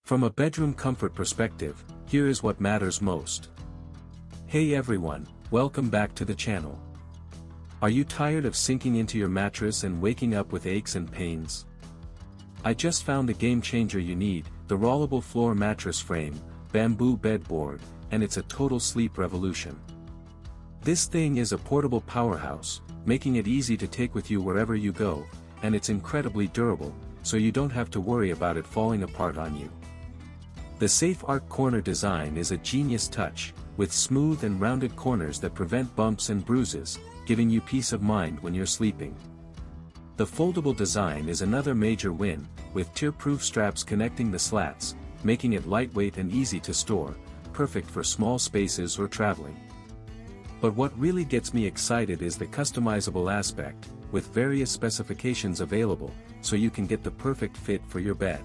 From a bedroom comfort perspective, here is what matters most. Hey everyone, welcome back to the channel. Are you tired of sinking into your mattress and waking up with aches and pains? I just found the game changer you need, the Rollable Floor Mattress Frame, Bamboo Bedboard, and it's a total sleep revolution. This thing is a portable powerhouse, making it easy to take with you wherever you go, and it's incredibly durable, so you don't have to worry about it falling apart on you. The safe arc corner design is a genius touch, with smooth and rounded corners that prevent bumps and bruises, giving you peace of mind when you're sleeping. The foldable design is another major win, with tear-proof straps connecting the slats, making it lightweight and easy to store, perfect for small spaces or traveling. But what really gets me excited is the customizable aspect, with various specifications available, so you can get the perfect fit for your bed.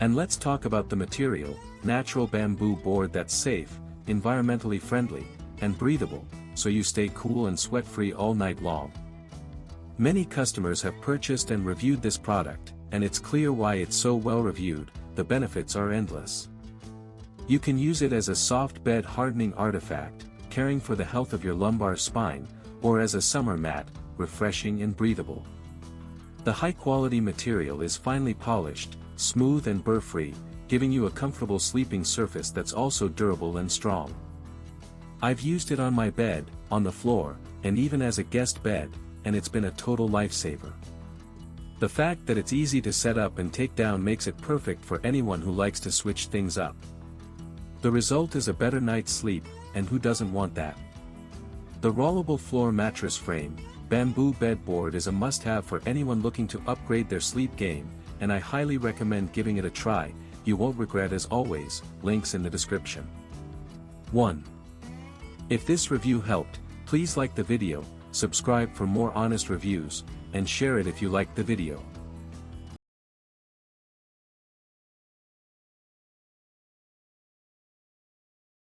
And let's talk about the material, natural bamboo board that's safe, environmentally friendly, and breathable, so you stay cool and sweat-free all night long. Many customers have purchased and reviewed this product, and it's clear why it's so well reviewed. The benefits are endless. You can use it as a soft bed hardening artifact, caring for the health of your lumbar spine, or as a summer mat, refreshing and breathable. The high-quality material is finely polished, smooth and burr-free, giving you a comfortable sleeping surface that's also durable and strong. I've used it on my bed, on the floor, and even as a guest bed, and it's been a total lifesaver. The fact that it's easy to set up and take down makes it perfect for anyone who likes to switch things up. The result is a better night's sleep, and who doesn't want that? The Rollable Floor Mattress Frame, Bamboo Bedboard is a must-have for anyone looking to upgrade their sleep game, and I highly recommend giving it a try. You won't regret. As always, links in the description. 1. If this review helped, please like the video, subscribe for more honest reviews, and share it if you liked the video.